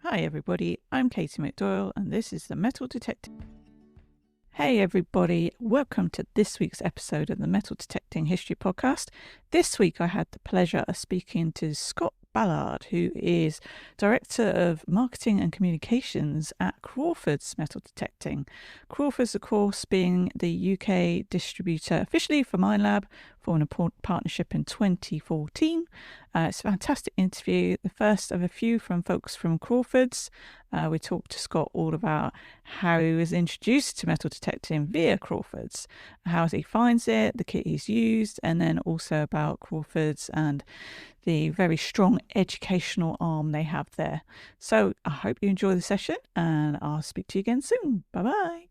Hi everybody, I'm Katie McDoyle and this is the Metal Detector. Hey everybody, welcome to this week's episode of the Metal Detecting History Podcast. This week I had the pleasure of speaking to Scott Ballard, who is Director of Marketing and Communications at Crawfords Metal Detecting. Crawfords, of course, being the UK distributor officially for Minelab, forming a partnership in 2014. It's a fantastic interview, the first of a few from folks from Crawfords. We talked to Scott all about how he was introduced to metal detecting via Crawfords, how he finds it, the kit he's used, and then also about Crawfords and the very strong educational arm they have there. So I hope you enjoy the session and I'll speak to you again soon. Bye-bye.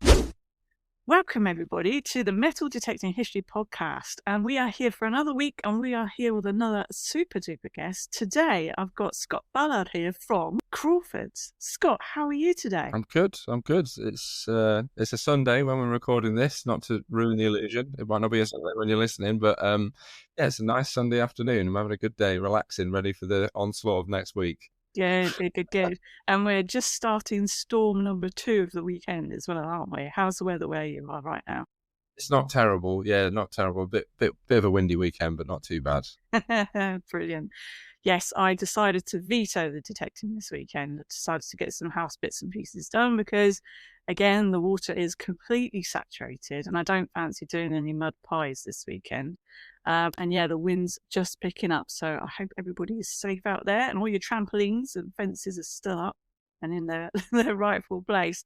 Welcome everybody to the Metal Detecting History Podcast, and we are here for another week and we are here with another super duper guest. Today I've got Scott Ballard here from Crawfords. Scott, how are you today? I'm good. It's a Sunday when we're recording this, not to ruin the illusion. It might not be a Sunday when you're listening, but yeah, it's a nice Sunday afternoon. I'm having a good day, relaxing, ready for the onslaught of next week. Good. And we're just starting storm number 2 of the weekend as well, aren't we? How's the weather where you are right now? It's not terrible. Yeah, not terrible. Bit of a windy weekend, but not too bad. Brilliant. Yes, I decided to veto the detecting this weekend. I decided to get some house bits and pieces done because, again, the water is completely saturated and I don't fancy doing any mud pies this weekend. And yeah, the wind's just picking up. So I hope everybody is safe out there and all your trampolines and fences are still up and in their rightful place.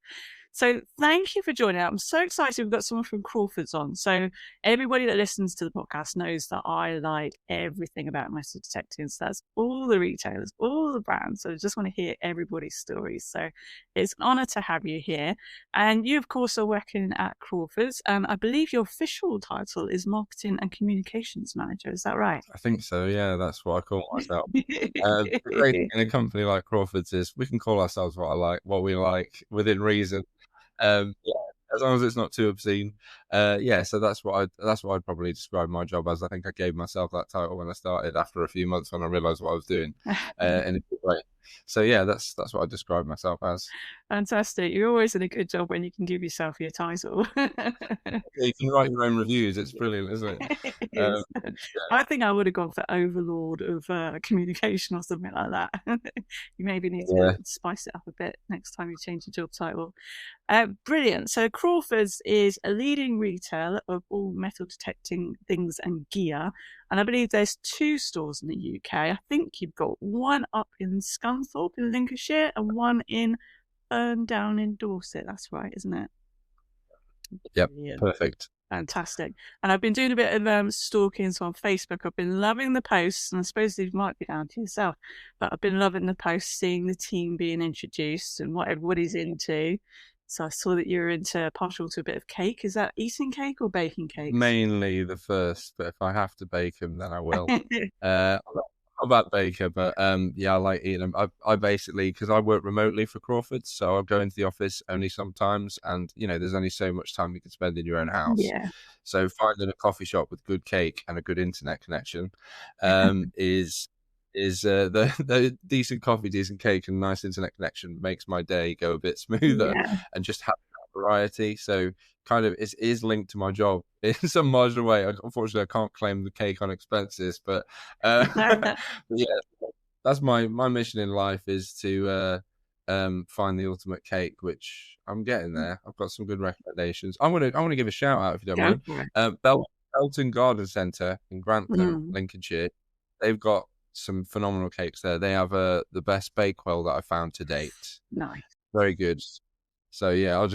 So thank you for joining us. I'm so excited we've got someone from Crawfords on. So everybody that listens to the podcast knows that I like everything about metal detecting. So that's all the retailers, all the brands. So I just want to hear everybody's stories. So it's an honour to have you here. And you, of course, are working at Crawfords. I believe your official title is Marketing and Communications Manager. Is that right? I think so. Yeah, that's what I call myself. The great thing in a company like Crawfords is we can call ourselves what we like within reason. Yeah, as long as it's not too obscene. Yeah, so that's what I'd probably describe my job as. I think I gave myself that title when I started after a few months when I realised what I was doing in a good way. So yeah, that's what I describe myself as. Fantastic. You're always in a good job when you can give yourself your title. Yeah, you can write your own reviews. It's brilliant, isn't it? It is. Yeah. I think I would have gone for Overlord of communication or something like that. You maybe need to spice it up a bit next time you change your job title. Brilliant. So Crawfords is a leading retailer of all metal detecting things and gear. And I believe there's 2 stores in the UK. I think you've got one up in Scunthorpe in Lincolnshire and one in Down in Dorset. That's right, isn't it? Yep, perfect. Fantastic. And I've been doing a bit of stalking, so on Facebook I've been loving the posts, and I suppose these might be down to yourself, but I've been loving the posts, seeing the team being introduced and what everybody's into. So I saw that you're partial to a bit of cake. Is that eating cake or baking cake? Mainly the first, but if I have to bake them, then I will. I'm a bad baker, but yeah, I like eating them. I basically, because I work remotely for Crawford, so I'll go into the office only sometimes, and there's only so much time you can spend in your own house. Yeah. So finding a coffee shop with good cake and a good internet connection is the decent coffee, decent cake, and nice internet connection makes my day go a bit smoother, and just have that variety. So kind of it is linked to my job in some marginal way. Unfortunately, I can't claim the cake on expenses, but yeah, that's my mission in life is to find the ultimate cake, which I'm getting there. I've got some good recommendations. I want to give a shout out if you don't mind. Belton Garden Centre in Grantham, Lincolnshire. They've got some phenomenal cakes there. They have the best bakewell that I found to date. Nice, very good. So yeah, I'll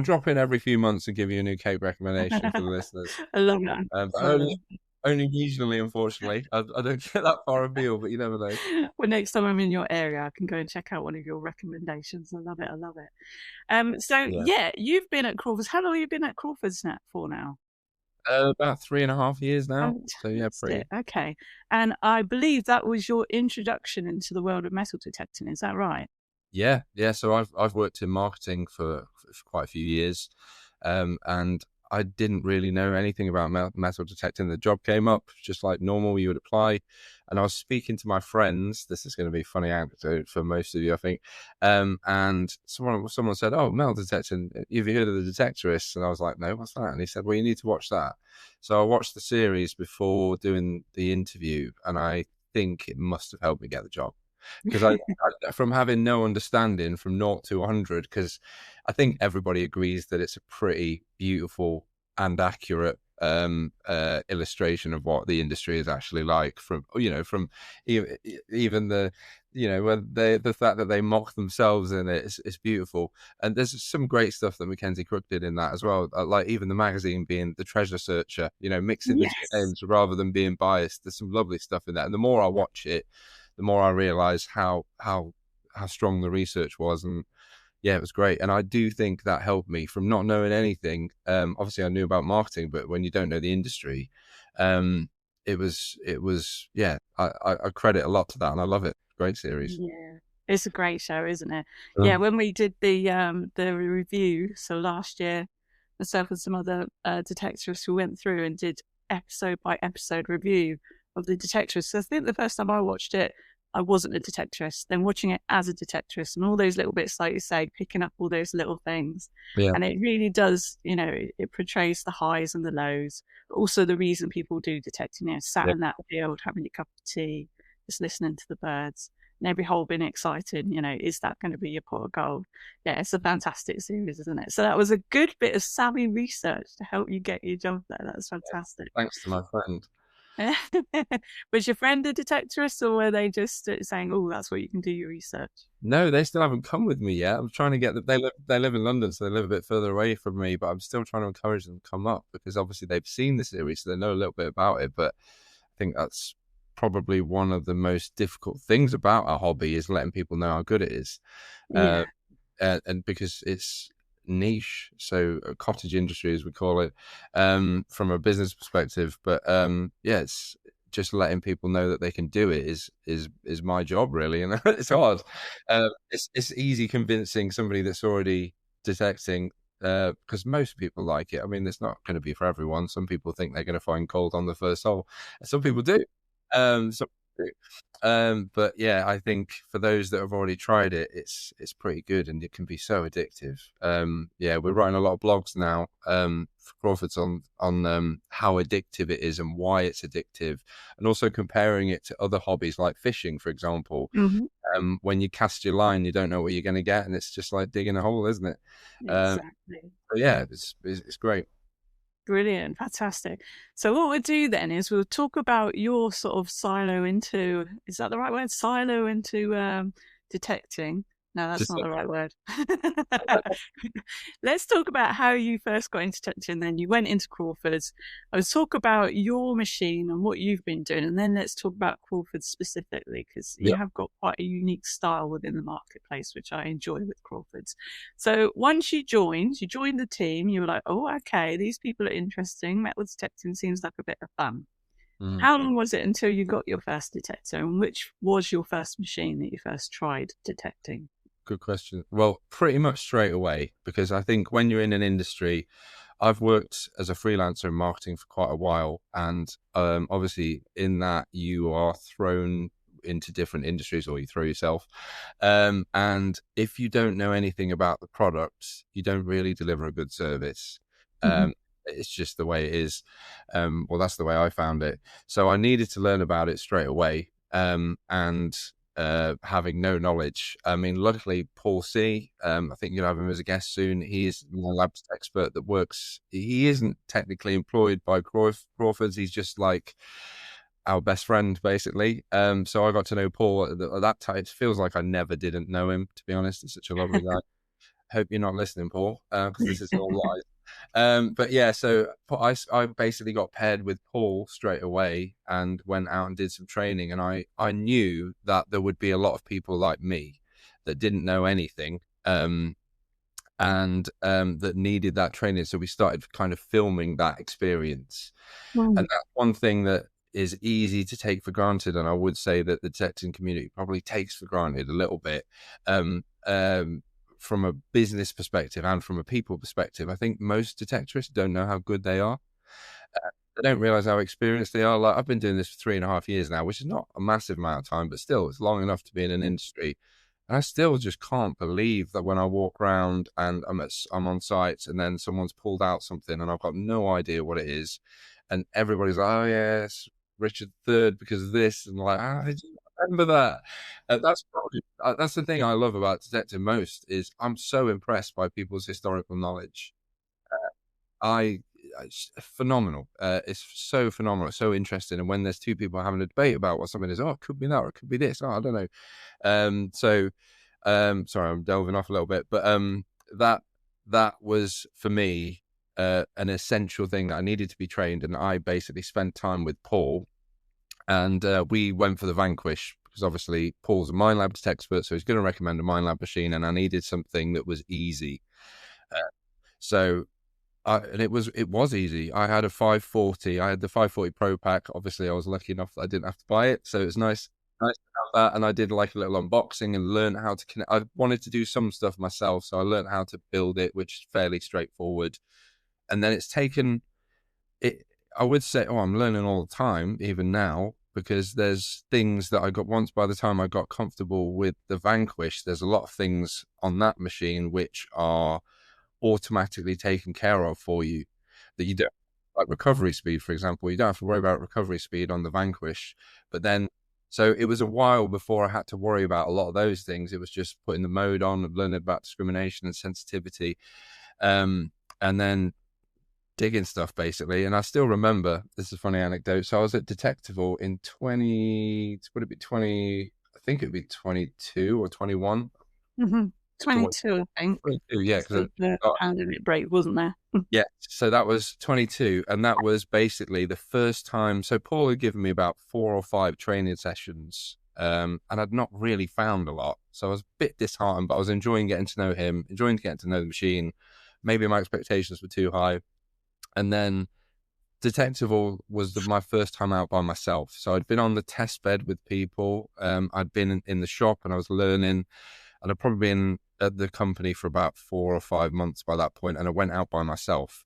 drop in every few months and give you a new cake recommendation for the listeners. I love that. Only regionally, unfortunately. I don't get that far afield, but you never know. Well, next time I'm in your area, I can go and check out one of your recommendations. I love it. So yeah, you've been at Crawfords. How long have you been at Crawfords for now? About 3.5 years now. Fantastic. So yeah, pretty. Okay. And I believe that was your introduction into the world of metal detecting. Is that right? Yeah. So I've worked in marketing for quite a few years, and I didn't really know anything about metal detecting. The job came up just like normal. You would apply, and I was speaking to my friends. This is going to be a funny anecdote for most of you, I think. And someone said, "Oh, metal detector. Have you heard of the Detectorists?" And I was like, "No, what's that?" And he said, "Well, you need to watch that." So I watched the series before doing the interview, and I think it must have helped me get the job, because from having no understanding from 0 to 100, because I think everybody agrees that it's a pretty beautiful and accurate illustration of what the industry is actually like, from from even the when the fact that they mock themselves in it, it's beautiful. And there's some great stuff that Mackenzie Crook did in that as well, like even the magazine being the treasure searcher, mixing the two Yes. names rather than being biased. There's some lovely stuff in that, and the more I watch it, the more I realize how strong the research was. And yeah, it was great. And I do think that helped me from not knowing anything. Obviously I knew about marketing, but when you don't know the industry, it was yeah, I credit a lot to that, and I love it. Great series. Yeah, it's a great show, isn't it? Yeah, Mm. when we did the review, so last year, myself and some other detectorists who went through and did episode by episode review of the Detectorists. So I think the first time I watched it, I wasn't a detectorist. Then watching it as a detectorist, and all those little bits, like you say, picking up all those little things, Yeah, and it really does. It portrays the highs and the lows, but also the reason people do detecting. Sat yeah. in that field having a cup of tea, just listening to the birds, and every hole being excited. Is that going to be your pot of gold? Yeah, it's a fantastic series, isn't it? So that was a good bit of savvy research to help you get your job there. That's fantastic. Thanks to my friend. Was your friend a detectorist, or were they just saying, "Oh, that's where you can do your research"? No, they still haven't come with me yet. I'm trying to get them. They live in London, so they live a bit further away from me. But I'm still trying to encourage them to come up, because obviously they've seen the series, so they know a little bit about it. But I think that's probably one of the most difficult things about our hobby, is letting people know how good it is. Yeah. And because it's niche, so a cottage industry as we call it, from a business perspective. But yeah, it's just letting people know that they can do it is my job, really. And it's hard. It's easy convincing somebody that's already detecting, because most people like it. I mean, it's not going to be for everyone. Some people think they're going to find gold on the first hole. Some people do. Some people do. But yeah, I think for those that have already tried it, it's pretty good, and it can be so addictive. Yeah, we're writing a lot of blogs now, for Crawfords, on how addictive it is and why it's addictive, and also comparing it to other hobbies like fishing, for example. Hmm. When you cast your line, you don't know what you're going to get, and it's just like digging a hole, isn't it? Exactly. So yeah, it's great. Brilliant, fantastic. So what we'll do then is we'll talk about your sort of silo into, is that the right word? Silo into detecting. No, that's Just not the right word. Let's talk about how you first got into detecting, then you went into Crawfords. Let's talk about your machine and what you've been doing, and then let's talk about Crawfords specifically, because you yeah. have got quite a unique style within the marketplace, which I enjoy with Crawfords. So once you joined the team, you were like, oh, okay, these people are interesting. Metal detecting seems like a bit of fun. Mm. How long was it until you got your first detector, and which was your first machine that you first tried detecting? Good question. Well, pretty much straight away, because I think when you're in an industry, I've worked as a freelancer in marketing for quite a while, and obviously in that you are thrown into different industries, or you throw yourself. And if you don't know anything about the product, you don't really deliver a good service. Mm-hmm. It's just the way it is. Well, that's the way I found it. So I needed to learn about it straight away. And having no knowledge. I mean, luckily, Paul C, I think you'll have him as a guest soon. He is a labs expert that works. He isn't technically employed by Crawfords. He's just like our best friend, basically. So I got to know Paul at that time. It feels like I never didn't know him, to be honest. He's such a lovely guy. Hope you're not listening, Paul, because this is all live. But yeah, so I basically got paired with Paul straight away and went out and did some training. And I knew that there would be a lot of people like me that didn't know anything, and that needed that training. So we started kind of filming that experience. And that's one thing that is easy to take for granted. And I would say that the detecting community probably takes for granted a little bit. From a business perspective and from a people perspective, I think most detectorists don't know how good they are. they don't realize how experienced they are. Like, I've been doing this for 3.5 years now, which is not a massive amount of time, but still, it's long enough to be in an industry. And I still just can't believe that when I walk around and I'm on sites, and then someone's pulled out something and I've got no idea what it is, and everybody's like, "Oh yes, Richard III because of this," and like, "Ah, I just remember that." That's the thing I love about detecting most, is I'm so impressed by people's historical knowledge. I It's phenomenal. It's so phenomenal, so interesting. And when there's two people having a debate about what something is, oh, it could be that, or it could be this. Oh, I don't know. Sorry, I'm delving off a little bit, but that that was for me an essential thing that I needed to be trained, and I basically spent time with Paul, and we went for the Vanquish because obviously Paul's a mine lab tech expert, so he's going to recommend a mine lab machine, and I needed something that was easy. Uh, so and it was easy. I had a 540. I had the 540 Pro Pack. Obviously, I was lucky enough that I didn't have to buy it, so it was nice to have that. And I did like a little unboxing and learn how to connect. I wanted to do some stuff myself, so I learned how to build it, which is fairly straightforward. And then it's taken it. I would say, oh, I'm learning all the time, even now, because there's things that I got once. By the time I got comfortable with the Vanquish, there's a lot of things on that machine which are automatically taken care of for you, that you don't, like recovery speed, for example. You don't have to worry about recovery speed on the Vanquish. But then, so it was a while before I had to worry about a lot of those things. It was just putting the mode on and learning about discrimination and sensitivity, and then digging stuff basically. And I still remember, this is a funny anecdote. So I was at Detectable in 20, would it be 20, I think it'd be 22 or 21. 22, I think. 22, yeah, because The pandemic break, wasn't there? yeah, so that was 22, and that was basically the first time. So Paul had given me about 4 or 5 training sessions, and I'd not really found a lot. So I was a bit disheartened, but I was enjoying getting to know him, enjoying getting to know the machine. Maybe my expectations were too high. And then Detectable was my first time out by myself. So I'd been on the test bed with people. I'd been in the shop and I was learning, and I'd probably been at the company for about 4 or 5 months by that point, and I went out by myself.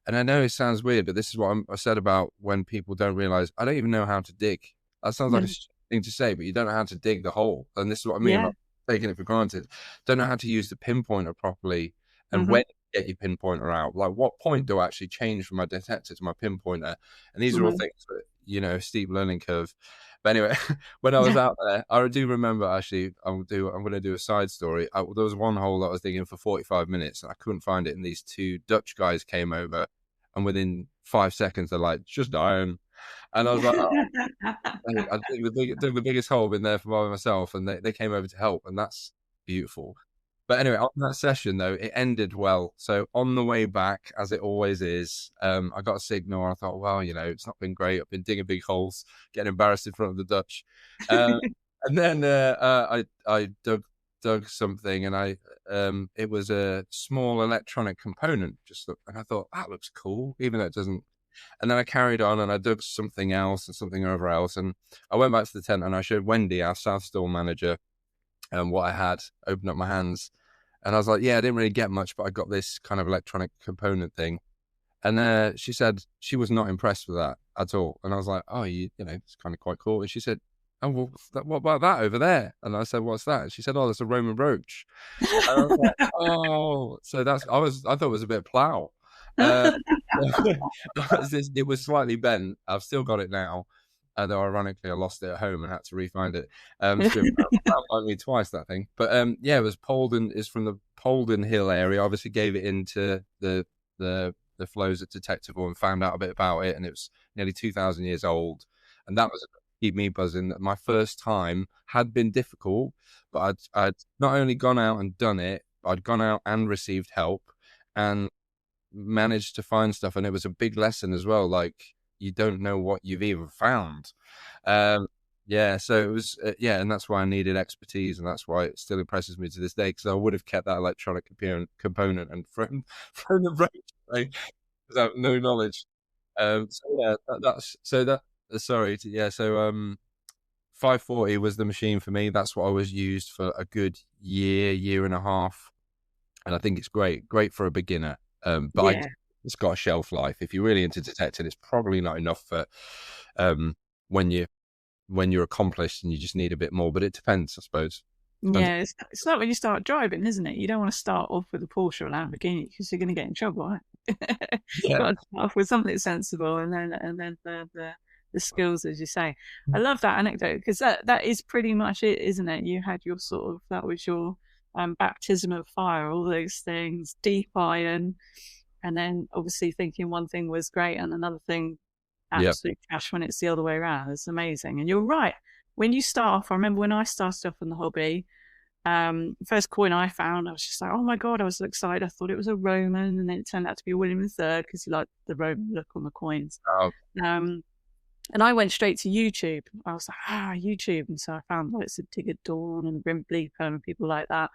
And I know it sounds weird, but this is what I said about when people don't realize I don't even know how to dig. That sounds like a thing to say, but you don't know how to dig the hole. And this is what I mean Yeah. about taking it for granted. Don't know how to use the pinpointer properly, and Mm-hmm. when to get your pinpointer out. Like, what point do I actually change from my detector to my pinpointer? And these are all things that, steep learning curve. But anyway, when I was out there, I do remember, actually, I'm going to do a side story. There was one hole that I was digging for 45 minutes and I couldn't find it. And these 2 Dutch guys came over, and within 5 seconds, they're like, just iron. And I was like, oh, I think the biggest hole I've been there for by myself. And they came over to help. And that's beautiful. But anyway, on that session, though, it ended well. So on the way back, as it always is, I got a signal. And I thought, well, it's not been great. I've been digging big holes, getting embarrassed in front of the Dutch. And then I dug something, and it was a small electronic component. And I thought, that looks cool, even though it doesn't. And then I carried on, and I dug something else and something over else. And I went back to the tent, and I showed Wendy, our South Store manager, what I had, opened up my hands. And I was like, yeah, I didn't really get much, but I got this kind of electronic component thing. And she said she was not impressed with that at all. And I was like, oh, it's kind of quite cool. And she said, oh, well, what about that over there? And I said, what's that? And she said, oh, that's a Roman brooch. And I was like, oh, so I thought it was a bit of plow. It was slightly bent. I've still got it now. Though ironically, I lost it at home and had to re-find it. So me twice, that thing. But yeah, it was Polden. Is from the Polden Hill area. Obviously, gave it into the flows at Detectable and found out a bit about it. And it was nearly 2,000 years old. And that was keep me buzzing. My first time had been difficult, but I'd not only gone out and done it, I'd gone out and received help and managed to find stuff. And it was a big lesson as well. Like, you don't know what you've even found. Yeah, so it was, and that's why I needed expertise, and that's why it still impresses me to this day, because I would have kept that electronic component and thrown the brake away without no knowledge. So 540 was the machine for me. That's what I was used for a good year and a half, and I think it's great for a beginner. But it's got a shelf life. If you're really into detecting, it's probably not enough for when you're accomplished and you just need a bit more. But it depends, I suppose. Depends. Yeah, it's like when you start driving, isn't it? You don't want to start off with a Porsche or a Lamborghini because you're going to get in trouble, right? Yeah. Got to start off with something sensible, and then the skills, as you say. I love that anecdote because that is pretty much it, isn't it? You had your sort of that was your baptism of fire, all those things, deep iron, and then obviously thinking one thing was great and another thing Yeah. absolute trash when it's the other way around. It's amazing, and you're right. When you start off, I remember when I started off in the hobby, first coin I found, I was just like, oh my God, I was so excited. I thought it was a Roman, and then it turned out to be a William III because he liked the Roman look on the coins. Oh, And I went straight to YouTube. I was like, YouTube. And so I found lots of Dig at Dawn and Grim Bleeper and people like that.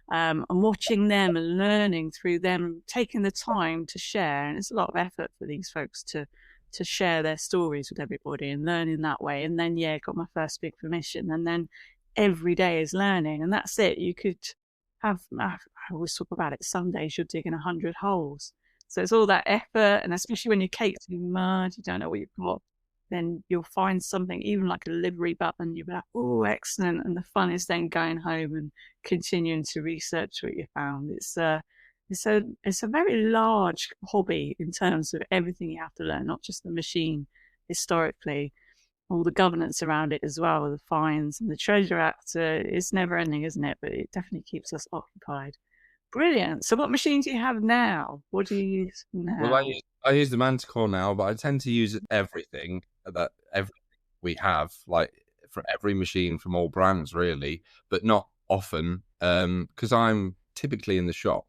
And watching them and learning through them, taking the time to share. And it's a lot of effort for these folks to share their stories with everybody and learning that way. And then, got my first big permission. And then every day is learning. And that's it. You could have, I always talk about it, some days you're digging 100 holes. So it's all that effort. And especially when your cake's too much, you don't know what you've got, then you'll find something, even like a livery button, you'll be like, oh, excellent. And the fun is then going home and continuing to research what you found. It's a very large hobby in terms of everything you have to learn, not just the machine historically, all the governance around it as well, the fines and the Treasure Act. It's never ending, isn't it? But it definitely keeps us occupied. Brilliant. So what machines do you have now? What do you use well, now? I use the Manticore now, but I tend to use everything we have, like for every machine from all brands, really, but not often, because I'm typically in the shop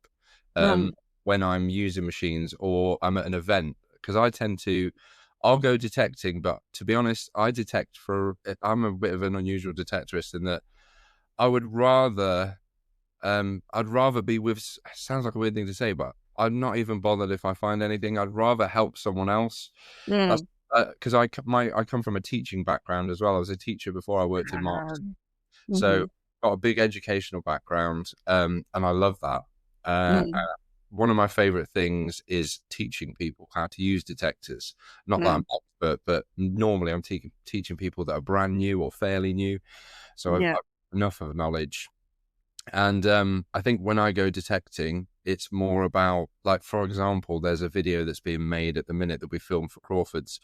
Right. when I'm using machines or I'm at an event, because I'll go detecting, but to be honest, I'm a bit of an unusual detectorist in that I would rather I'd rather be with, sounds like a weird thing to say, but I'm not even bothered if I find anything. I'd rather help someone else. That's Mm. because I come from a teaching background as well. I was a teacher before I worked in marketing, so Mhm. got a big educational background, and I love that. Mm. One of my favorite things is teaching people how to use detectors. Not that I'm Mm. expert, but normally I'm teaching people that are brand new or fairly new. So Yeah. I've enough of knowledge. And I think when I go detecting, it's more about, like, for example, there's a video that's being made at the minute that we filmed for Crawfords,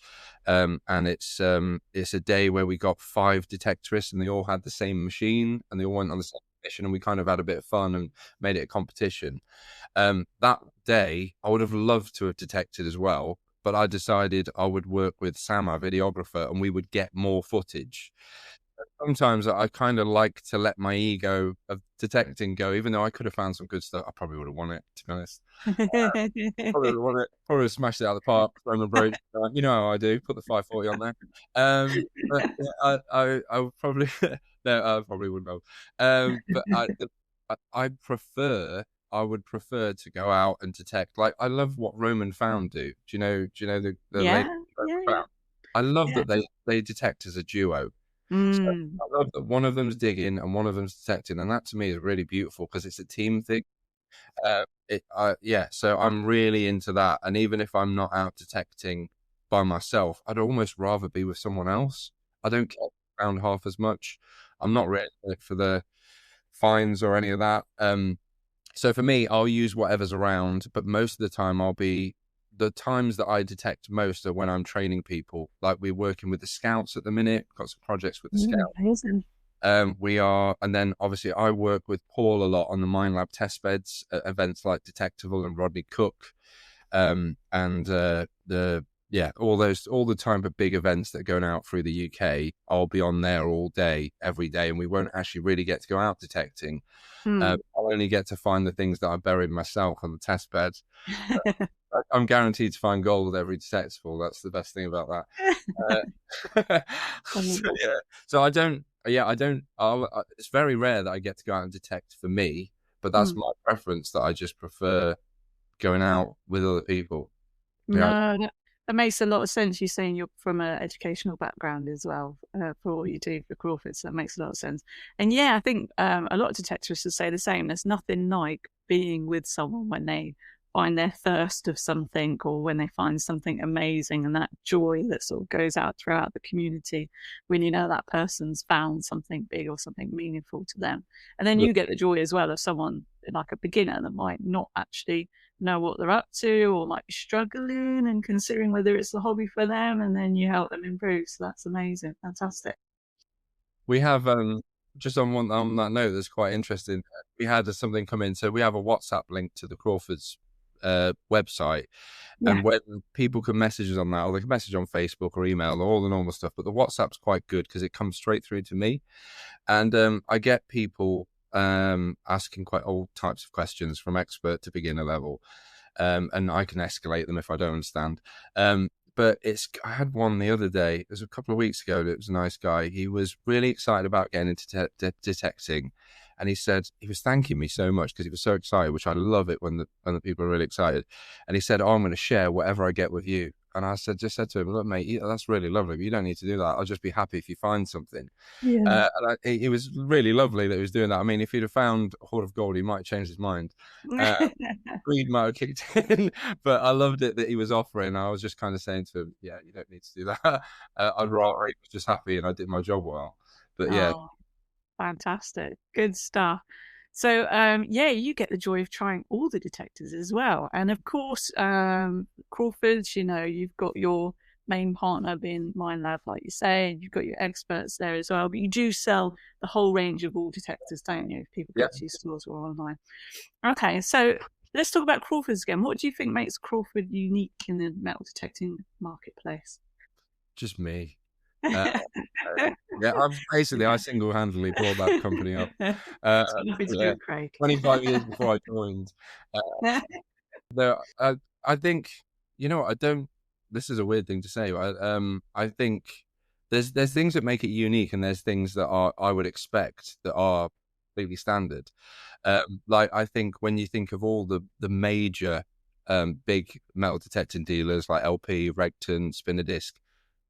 and it's a day where we got 5 detectorists and they all had the same machine and they all went on the same mission and we kind of had a bit of fun and made it a competition. That day, I would have loved to have detected as well, but I decided I would work with Sam, our videographer, and we would get more footage. Sometimes I kind of like to let my ego of detecting go, even though I could have found some good stuff. I probably would have won it, to be honest. Probably would have won it. Probably would have smashed it out of the park, thrown the brooch. You know how I do. Put the 540 on there. But yeah, I would probably no, I probably wouldn't have. But I prefer. I would prefer to go out and detect. Like, I love what Roman Found do. Do you know the lady Yeah, Roman yeah, yeah, Found? I love yeah. that they detect as a duo. So Mm. I love that one of them's digging and one of them's detecting, and that to me is really beautiful because it's a team thing. So I'm really into that. And even if I'm not out detecting by myself, I'd almost rather be with someone else. I don't get around half as much. I'm not really for the fines or any of that. So for me, I'll use whatever's around, but most of the time the times that I detect most are when I'm training people. Like, we're working with the scouts at the minute, got some projects with the scouts. Amazing. And then obviously I work with Paul a lot on the Mine Lab test beds at events like Detectival and Rodney Cook, and all the time for big events that are going out through the UK. I'll be on there all day, every day, and we won't actually really get to go out detecting. Mm. I'll only get to find the things that I buried myself on the test bed. I'm guaranteed to find gold with every detectable. That's the best thing about that. So, Wonderful. yeah. So I don't. Yeah, I don't. It's very rare that I get to go out and detect for me, but that's Mm. my preference. That I just prefer going out with other people. Yeah. No, that makes a lot of sense. You're saying you're from an educational background as well for what you do for Crawfords. That makes a lot of sense. And yeah, I think a lot of detectorists will say the same. There's nothing like being with someone when they find their thirst of something, or when they find something amazing, and that joy that sort of goes out throughout the community when you know that person's found something big or something meaningful to them. And then you get the joy as well of someone like a beginner that might not actually know what they're up to, or might be struggling and considering whether it's a hobby for them, and then you help them improve. So that's amazing. Fantastic. We have just on that note that's quite interesting. We had something come in, so we have a WhatsApp link to the Crawfords website, Yeah. and when people can message us on that, or they can message on Facebook or email or all the normal stuff, but the WhatsApp's quite good because it comes straight through to me, and I get people asking quite all types of questions from expert to beginner level, and I can escalate them if I don't understand. But I had one the other day, it was a couple of weeks ago, it was a nice guy. He was really excited about getting into detecting. And he said, he was thanking me so much because he was so excited, which I love it when the people are really excited. And he said, oh, I'm going to share whatever I get with you. And I just said to him, look, mate, that's really lovely, but you don't need to do that. I'll just be happy if you find something. Yeah. He was really lovely that he was doing that. I mean, if he'd have found a hoard of gold, he might change his mind. Greed might have kicked in, but I loved it that he was offering. I was just kind of saying to him, yeah, you don't need to do that. I'd rather he was just happy and I did my job well. But yeah. Oh, fantastic. Good stuff. So, yeah, you get the joy of trying all the detectors as well. And of course, Crawfords, you've got your main partner being Mine Lab, like you say, and you've got your experts there as well. But you do sell the whole range of all detectors, don't you? If people go to your stores or online. Okay, so let's talk about Crawfords again. What do you think makes Crawford unique in the metal detecting marketplace? Just me. Yeah, I single-handedly brought that company up. It's got nothing to do with Craig. 25 years before I joined. I think, I don't. This is a weird thing to say, but I think there's things that make it unique, and there's things that I would expect that are completely standard. Like I think when you think of all the major big metal detecting dealers like LP, Regton, Spinner Disc,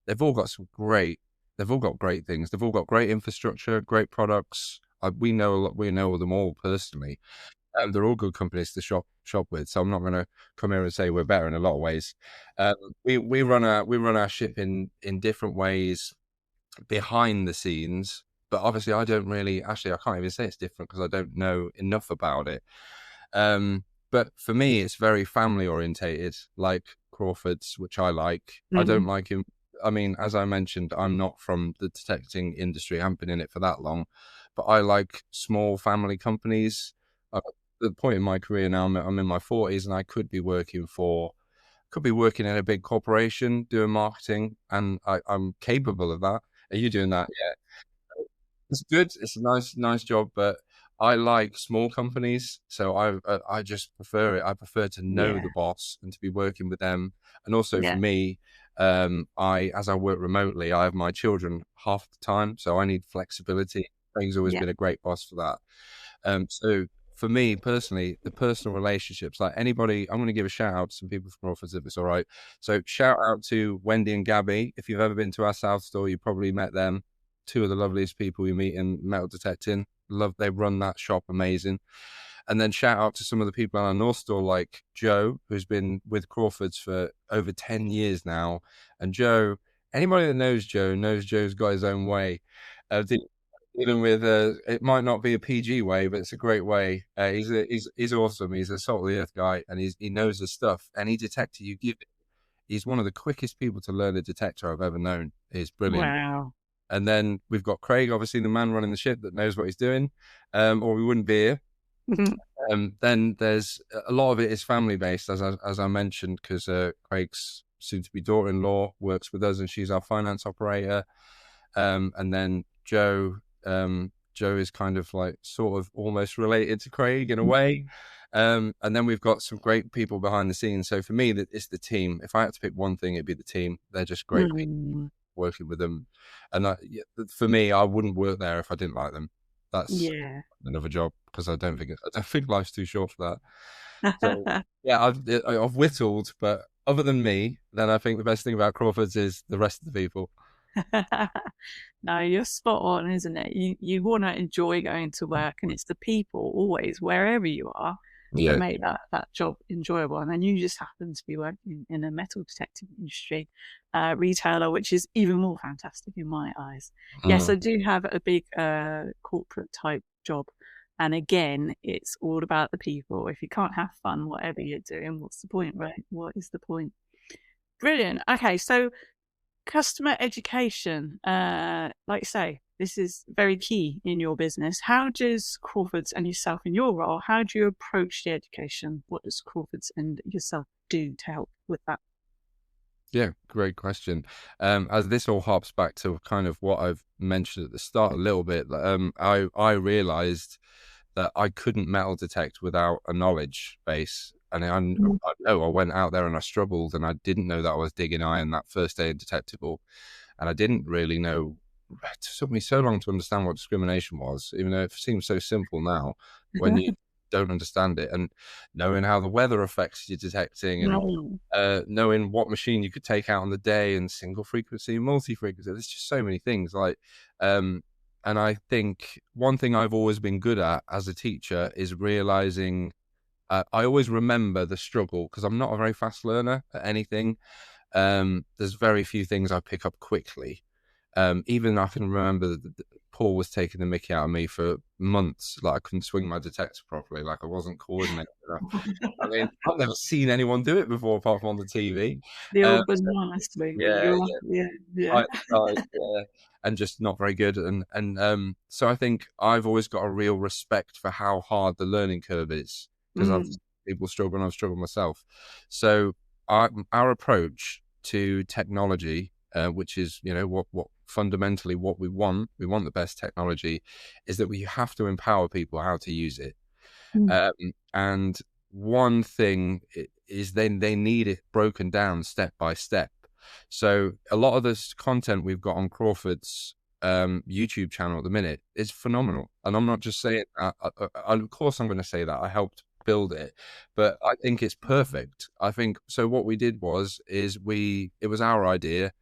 they've all got great things. They've all got great infrastructure, great products. We know them all personally. They're all good companies to shop with. So I'm not going to come here and say we're better in a lot of ways. We run our ship in different ways behind the scenes, but obviously I can't even say it's different because I don't know enough about it. But for me, it's very family orientated, like Crawfords, which I like. I don't like him. I mean, as I mentioned, I'm not from the detecting industry. I haven't been in it for that long, but I like small family companies. At the point in my career now, I'm in my 40s, and I could be working in a big corporation doing marketing, and I'm capable of that. Are you doing that? Yeah, it's good. It's a nice job, but I like small companies, so I just prefer it. I prefer to know the boss and to be working with them. And also for me, as I work remotely, I have my children half the time, so I need flexibility. Craig's always been a great boss for that. So for me personally, the personal relationships, like anybody, I'm going to give a shout out to some people from Crawfords if it's all right. So shout out to Wendy and Gabby. If you've ever been to our South store, you probably met them. Two of the loveliest people you meet in metal detecting. They run that shop amazing. And then shout out to some of the people in our North store, like Joe, who's been with Crawfords for over 10 years now. And Joe, anybody that knows Joe's got his own way. Dealing with it might not be a PG way, but it's a great way. He's awesome. He's a salt of the earth guy, and he knows his stuff. Any detector you give him, he's one of the quickest people to learn a detector I've ever known. He's brilliant. Wow. And then we've got Craig, obviously the man running the ship that knows what he's doing, or we wouldn't be here. Then there's a lot of it is family based, as I mentioned, because Craig's soon-to-be daughter-in-law works with us, and she's our finance operator. And then Joe is kind of like sort of almost related to Craig in a way. And then we've got some great people behind the scenes. So for me, it's the team. If I had to pick one thing, it'd be the team. They're just great people. Working with them, and for me, I wouldn't work there if I didn't like them. That's another job, because I don't think life's too short for that. So yeah, I've whittled, but other than me, then I think the best thing about Crawfords is the rest of the people. No, you're spot on, isn't it? You want to enjoy going to work, and it's the people always, wherever you are, to Yeah. make that job enjoyable. And then you just happen to be working in a metal detecting industry retailer, which is even more fantastic in my eyes. Yes, Mm. I do have a big corporate type job. And again, it's all about the people. If you can't have fun, whatever you're doing, what's the point, right? What is the point? Brilliant. Okay, so customer education, like you say, this is very key in your business. How does Crawfords and yourself in your role, how do you approach the education? What does Crawfords and yourself do to help with that? Yeah, great question. As this all harps back to kind of what I've mentioned at the start a little bit, I realized that I couldn't metal detect without a knowledge base. And I know I went out there and I struggled, and I didn't know that I was digging iron that first day in detectable. And I didn't really know. It took me so long to understand what discrimination was, even though it seems so simple now when you don't understand it. And knowing how the weather affects your detecting, and No. knowing what machine you could take out on the day, and single frequency, multi frequency. There's just so many things. And I think one thing I've always been good at as a teacher is realizing. I always remember the struggle because I'm not a very fast learner at anything. There's very few things I pick up quickly. Even I can remember that Paul was taking the mickey out of me for months. Like I couldn't swing my detector properly. Like I wasn't coordinated enough. I mean, I've never seen anyone do it before apart from on the TV. The Um, old banana swing when yeah, you're, yeah, yeah. I, yeah, and just not very good. And so I think I've always got a real respect for how hard the learning curve is because I've seen people struggle and I've struggled myself. So our approach to technology, which is what fundamentally what we want the best technology, is that we have to empower people how to use it. And one thing is then they need it broken down step by step. So a lot of this content we've got on Crawford's YouTube channel at the minute is phenomenal. And I'm not just saying of course I'm going to say that I helped build it, but I think it's perfect. I think so. What we did is it was our idea,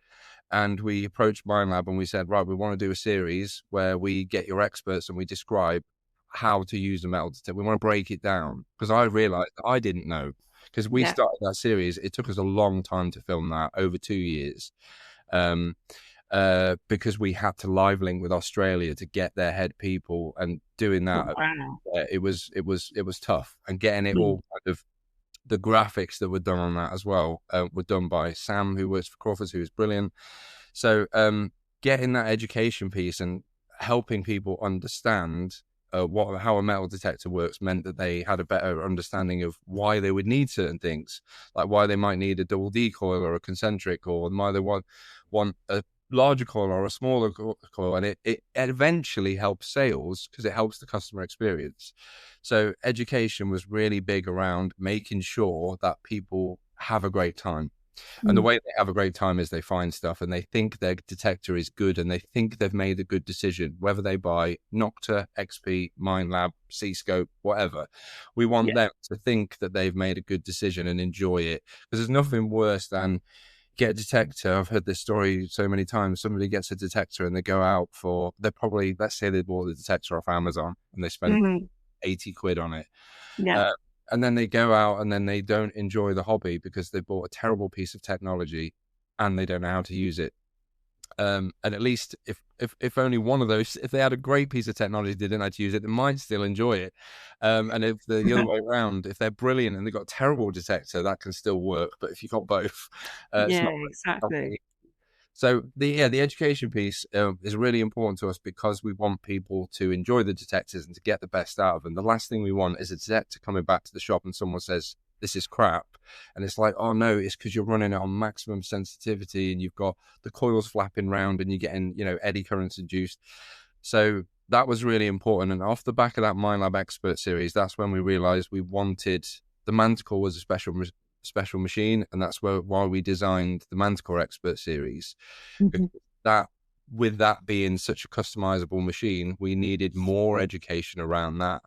and we approached Mindlab and we said, right, we want to do a series where we get your experts and we describe how to use a metal detector. We want to break it down because I realized I didn't know, because we Yeah. started that series. It took us a long time to film that, over 2 years. Because we had to live link with Australia to get their head people, and doing that, Wow. it was tough, and getting it all kind of, the graphics that were done on that as well were done by Sam, who works for Crawfords, who is brilliant. So getting that education piece and helping people understand how a metal detector works meant that they had a better understanding of why they would need certain things, like why they might need a double D coil or a concentric, or why they want a larger coil or a smaller coil, and it eventually helps sales because it helps the customer experience. So education was really big around making sure that people have a great time. And the way they have a great time is they find stuff and they think their detector is good and they think they've made a good decision, whether they buy Nocta, XP, Mindlab, C-Scope, whatever. We want them to think that they've made a good decision and enjoy it, because there's nothing worse than get a detector. I've heard this story so many times. Somebody gets a detector and they go out they're probably, let's say they bought the detector off Amazon and they spent 80 quid on it. Yeah. And then they go out and then they don't enjoy the hobby because they bought a terrible piece of technology and they don't know how to use it. And at least if only one of those, if they had a great piece of technology, they didn't know how to use it, they might still enjoy it. And if the other way around, if they're brilliant and they've got a terrible detector, that can still work. But if you've got both, it's Yeah, not. exactly. So the education piece is really important to us because we want people to enjoy the detectors and to get the best out of them. The last thing we want is a detector coming back to the shop and someone says, this is crap. And it's like, oh no, it's because you're running it on maximum sensitivity and you've got the coils flapping round and you're getting, eddy currents induced. So that was really important. And off the back of that Mindlab Expert series, that's when we realized we wanted, the Manticore was a special machine, and that's why we designed the Manticore Expert series. That, with that being such a customizable machine, we needed more education around that.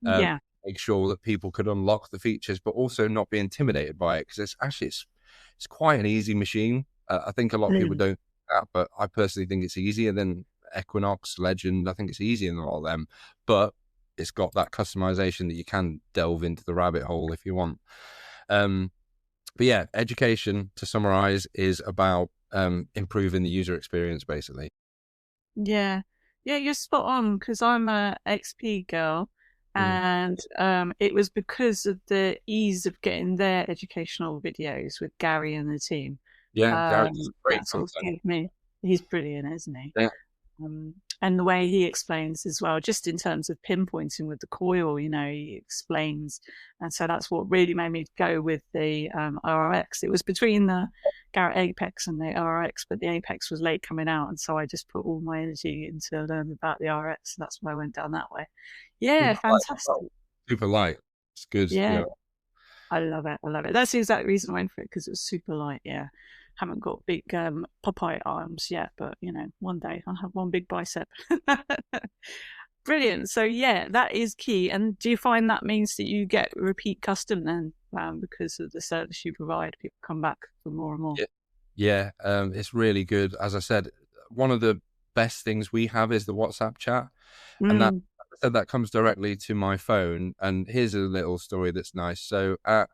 Yeah. Make sure that people could unlock the features, but also not be intimidated by it, because it's quite an easy machine. I think a lot of people don't think that, but I personally think it's easier than Equinox, Legend. I think it's easier than all of them, but it's got that customization that you can delve into the rabbit hole if you want. But yeah, education, to summarize, is about improving the user experience, basically. Yeah. Yeah, you're spot on, because I'm a XP girl, and it was because of the ease of getting their educational videos with Gary and the team. Yeah, Gary's great That sort of content. gave me. He's brilliant, isn't he? Yeah, And the way he explains as well, just in terms of pinpointing with the coil, he explains. And so that's what really made me go with the RRX. It was between the Garrett Apex and the RRX, but the Apex was late coming out. And so I just put all my energy into learning about the RX. And that's why I went down that way. Yeah, super light. fantastic. Super light. It's good. Yeah, Yeah, I love it. I love it. That's the exact reason I went for it, because it was super light. Yeah. Haven't got big Popeye arms yet, but one day I'll have one big bicep. Brilliant. So yeah, that is key. And do you find that means that you get repeat custom then, because of the service you provide? People come back for more and more. yeah. It's really good. As I said, one of the best things we have is the WhatsApp chat, and that Mm, that comes directly to my phone. And here's a little story that's nice. So at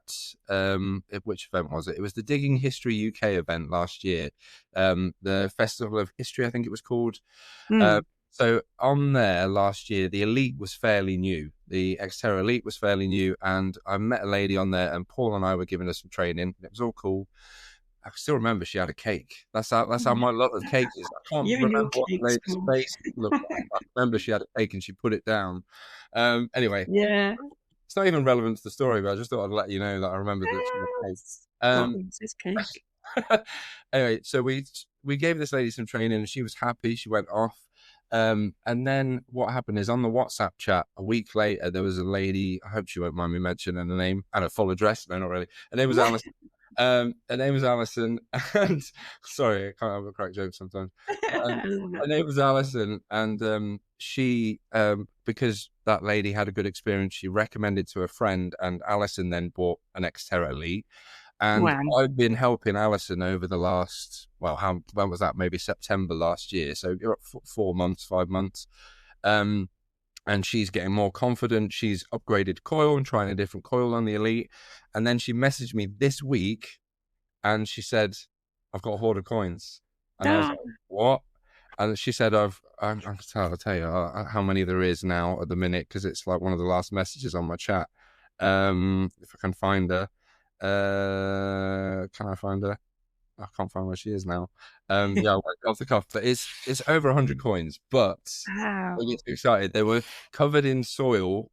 which event was it? It was the Digging History UK event last year, the Festival of History, I think it was called. mm. So on there last year, the Elite was fairly new. The Xterra Elite was fairly new, and I met a lady on there, and Paul and I were giving her some training. It was all cool. I still remember she had a cake. That's how my love of cake is. I can't You and remember your what the cakes, lady's Paul. face looked like. I remember she had a cake and she put it down. Anyway, Yeah. it's not even relevant to the story, but I just thought I'd let you know that I remembered that she had a cake. What was this cake? Anyway, so we gave this lady some training and she was happy. She went off. And then what happened is, on the WhatsApp chat a week later, there was a lady, I hope she won't mind me mentioning her name and her full address. No, not really. Her name was Alice. Her name was Alison, and sorry, I can't have a crack joke sometimes. I love Her name was Alison, and she, because that lady had a good experience, she recommended to a friend, and Alison then bought an Xterra Elite. And Wow. I've been helping Alison over the last, well, when was that? Maybe September last year. So you're at 4 months, 5 months. And she's getting more confident. She's upgraded coil and trying a different coil on the Elite. And then she messaged me this week and she said, I've got a hoard of coins. And I was Ah, like, what? And she said, I'll tell you how many there is now at the minute, because it's like one of the last messages on my chat. If I can find her. Can I find her? I can't find where she is now. Yeah, I went off the cuff, but it's over 100 coins. But don't wow. get too excited. They were covered in soil,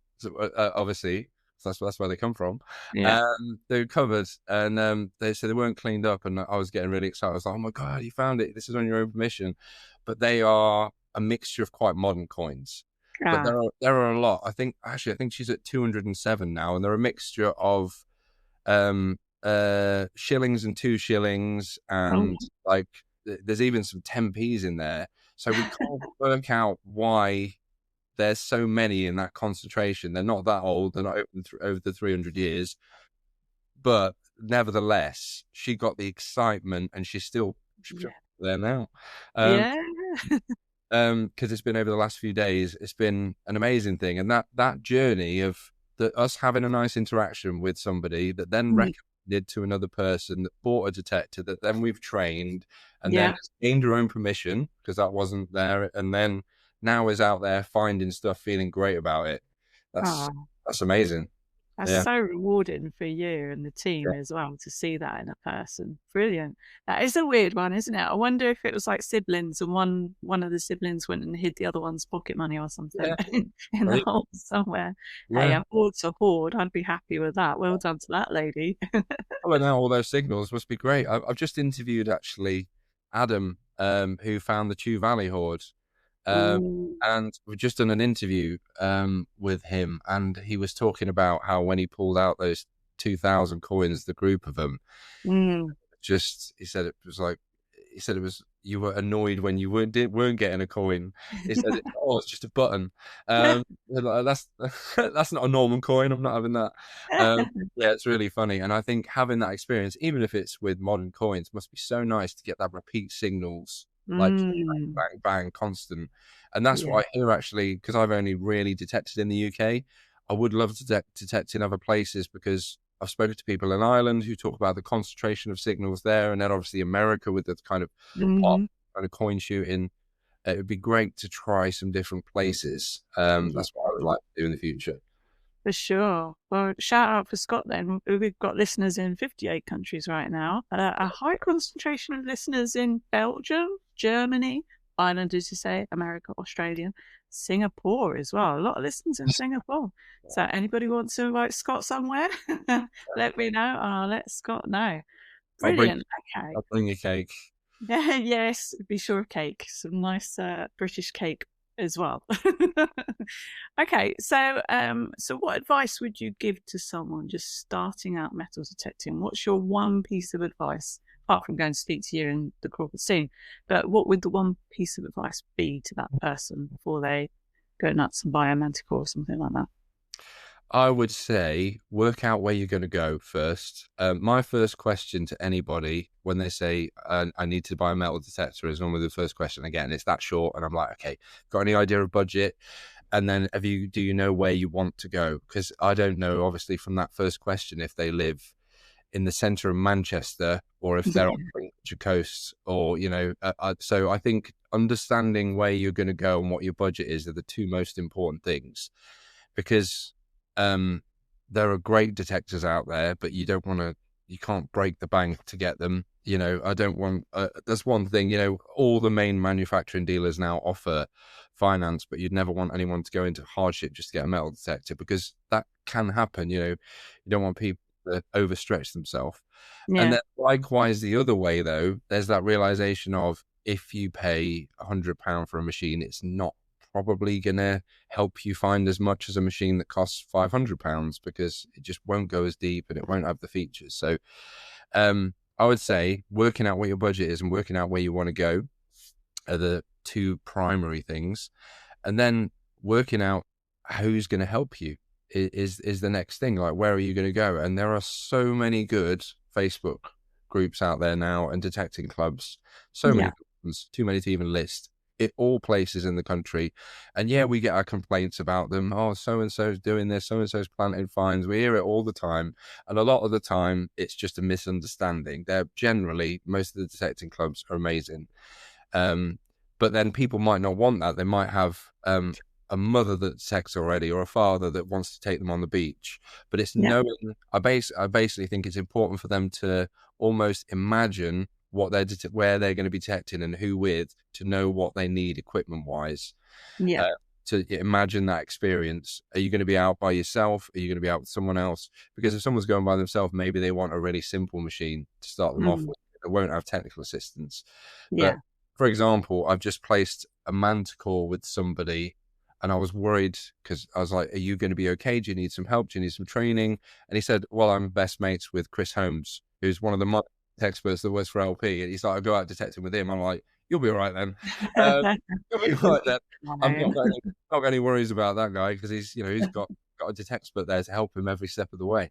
obviously. So that's where they come from. Yeah. They were covered, and they said they weren't cleaned up. And I was getting really excited. I was like, "Oh my god, you found it! This is on your own permission." But they are a mixture of quite modern coins. But Ah. there are a lot. I think she's at 207 now, and they're a mixture of um shillings and 2 shillings, Oh. and like there's even some 10p's in there, so we can't work out why there's so many in that concentration. They're not that old, they're not over the 300 years, but nevertheless she got the excitement, and she's Yeah. there now. Yeah. Because it's been over the last few days, it's been an amazing thing, and that journey of us having a nice interaction with somebody that then Mm, recommended to another person that bought a detector that then we've trained, and then yeah. has gained her own permission because that wasn't there, and then now is out there finding stuff, feeling great about it. That's Oh. that's amazing. That's Yeah. so rewarding for you and the team as well, to see that in a person. Brilliant. That is a weird one, isn't it? I wonder if it was like siblings and one of the siblings went and hid the other one's pocket money or something Yeah. in the Right. hole somewhere. Hey, Yeah. a hoard's a hoard. I'd be happy with that. Well done to that lady. Oh, now all those signals must be great. I've just interviewed actually Adam, who found the Chew Valley hoard. Ooh. And we've just done an interview with him, and he was talking about how when he pulled out those 2,000 coins, the group of them, Mm. he said it was like, you were annoyed when you weren't getting a coin. He said, "Oh, it's just a button." That's that's not a normal coin. I'm not having that. Yeah, it's really funny, and I think having that experience, even if it's with modern coins, must be so nice to get that repeat signals like Mm. bang, bang, constant. And that's Yeah. what I hear actually, because I've only really detected in the UK. I would love to detect in other places, because I've spoken to people in Ireland who talk about the concentration of signals there, and then obviously America with the kind of pop Hmm. kind of coin shooting. It would be great to try some different places. Yeah. That's what I would like to do in the future. For sure. Well, shout out for Scott then. We've got listeners in 58 countries right now. A high concentration of listeners in Belgium, Germany, Ireland, as you say, America, Australia, Singapore as well. A lot of listeners in Singapore. So anybody wants to invite Scott somewhere? Let me know and I'll let Scott know. I'll bring Brilliant. Okay. I'll bring a cake. Yes, be sure of cake. Some nice British cake as well. Okay, so what advice would you give to someone just starting out metal detecting? What's your one piece of advice, apart from going to speak to you in the corporate scene? But what would the one piece of advice be to that person before they go nuts and buy a manticore or something like that? I would say work out where you're going to go first. My first question to anybody when they say I need to buy a metal detector is normally the first question I get, and it's that short. And I'm like, okay, got any idea of budget? And then do you know where you want to go? Because I don't know, obviously, from that first question, if they live in the centre of Manchester or if they're on Yeah, the coast, or so I think understanding where you're going to go and what your budget is are the two most important things, because there are great detectors out there, but you can't break the bank to get them. I don't want, that's one thing, all the main manufacturing dealers now offer finance, but you'd never want anyone to go into hardship just to get a metal detector, because that can happen. You don't want people to overstretch themselves. And yeah, then likewise, the other way though, there's that realization of, if you pay £100 for a machine, it's not probably gonna help you find as much as a machine that costs £500, because it just won't go as deep and it won't have the features. So I would say working out what your budget is and working out where you want to go are the two primary things, and then working out who's going to help you is the next thing. Like, where are you going to go? And there are so many good Facebook groups out there now, and detecting clubs, so many yeah, ones, too many to even list. It all places in the country, and yeah, we get our complaints about them. Oh, so and so's doing this, so and so's planting fines. We hear it all the time, and a lot of the time it's just a misunderstanding. They're generally, most of the detecting clubs are amazing, but then people might not want that. They might have a mother that detects already, or a father that wants to take them on the beach. But it's yeah, knowing. I basically think it's important for them to almost imagine where they're going to be detecting and who with, to know what they need equipment wise. yeah, Uh, to imagine that experience. Are you going to be out by yourself? Are you going to be out with someone else? Because if someone's going by themselves, maybe they want a really simple machine to start them off mm, with. They won't have technical assistance. But yeah, for example, I've just placed a manticore with somebody, and I was worried, because I was like, are you going to be okay? Do you need some help? Do you need some training? And he said, well, I'm best mates with Chris Holmes, who's one of the experts that works for LP. And he's like, I go out detecting with him. I'm like, you'll be all right then. You'll be all right then. I'm not got any, not got any worries about that guy, because he's got a detect expert there to help him every step of the way.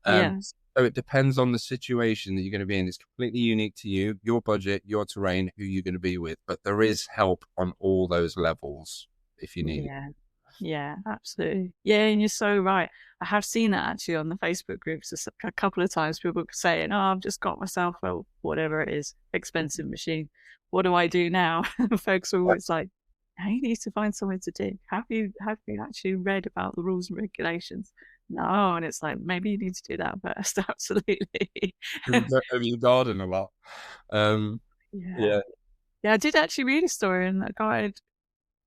Yes, So it depends on the situation that you're going to be in. It's completely unique to you, your budget, your terrain, who you're going to be with. But there is help on all those levels if you need it. yeah. Yeah, absolutely. Yeah, and you're so right. I have seen that actually on the Facebook groups a couple of times. People saying, "Oh, I've just got myself a whatever it is, expensive machine. What do I do now?" Folks are always like, "Now you need to find somewhere to dig. Have you actually read about the rules and regulations?" No, and it's like maybe you need to do that first. Absolutely. Have you garden a lot? Yeah, Yeah. yeah. I did actually read a story, and a guy had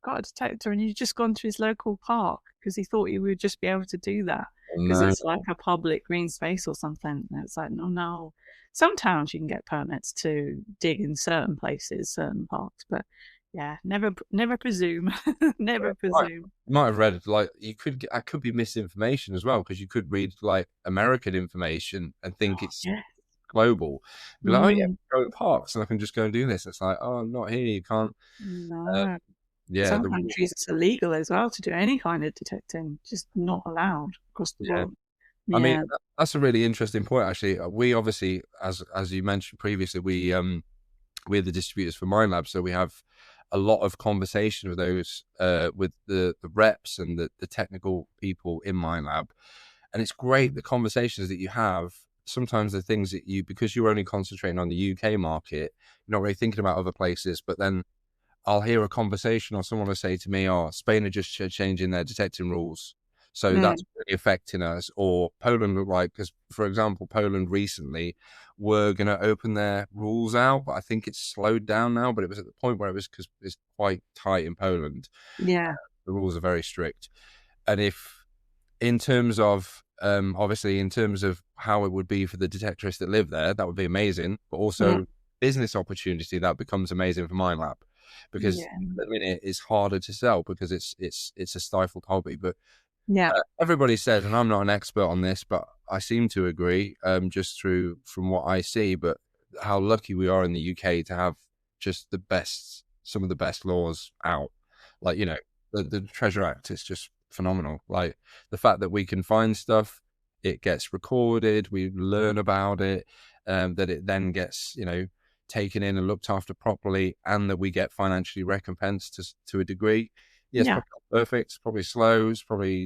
got a detector and you'd just gone to his local park because he thought you would just be able to do that because No. it's like a public green space or something. And it's like, no, no. Some towns you can get permits to dig in certain places, certain parks, but yeah, never presume. Never Right. presume. You might have read, like, I could be misinformation as well, because you could read like American information and think it's Yeah. global. Be like, oh yeah, Mm, go to parks and I can just go and do this. It's like, oh, I'm not here. You can't. Uh, no. yeah, Some countries it's illegal as well to do any kind of detecting, just not allowed across the yeah. world. I mean, Yeah. that's a really interesting point. Actually, we obviously, as you mentioned previously, we we're the distributors for Minelab, so we have a lot of conversation with those with the reps and the technical people in Minelab, and it's great the conversations that you have. Sometimes the things that because you're only concentrating on the UK market, you're not really thinking about other places, but then I'll hear a conversation or someone will say to me, oh, Spain are just changing their detecting rules. So that's really affecting us. Or Poland look like, because for example, Poland recently were going to open their rules out, but I think it's slowed down now, but it was at the point where it was, because it's quite tight in Poland. Yeah. The rules are very strict. And if, in terms of, obviously in terms of how it would be for the detectorists that live there, that would be amazing, but also business opportunity, that becomes amazing for Minelab, because Yeah. at the minute it's harder to sell because it's a stifled hobby. But Yeah. everybody says, and I'm not an expert on this, but I seem to agree, just from what I see, but how lucky we are in the UK to have just some of the best laws out. Like, the Treasure Act is just phenomenal. Like, the fact that we can find stuff, it gets recorded, we learn about it, that it then gets, taken in and looked after properly, and that we get financially recompensed to a degree. Yes, probably not perfect, it's probably slow,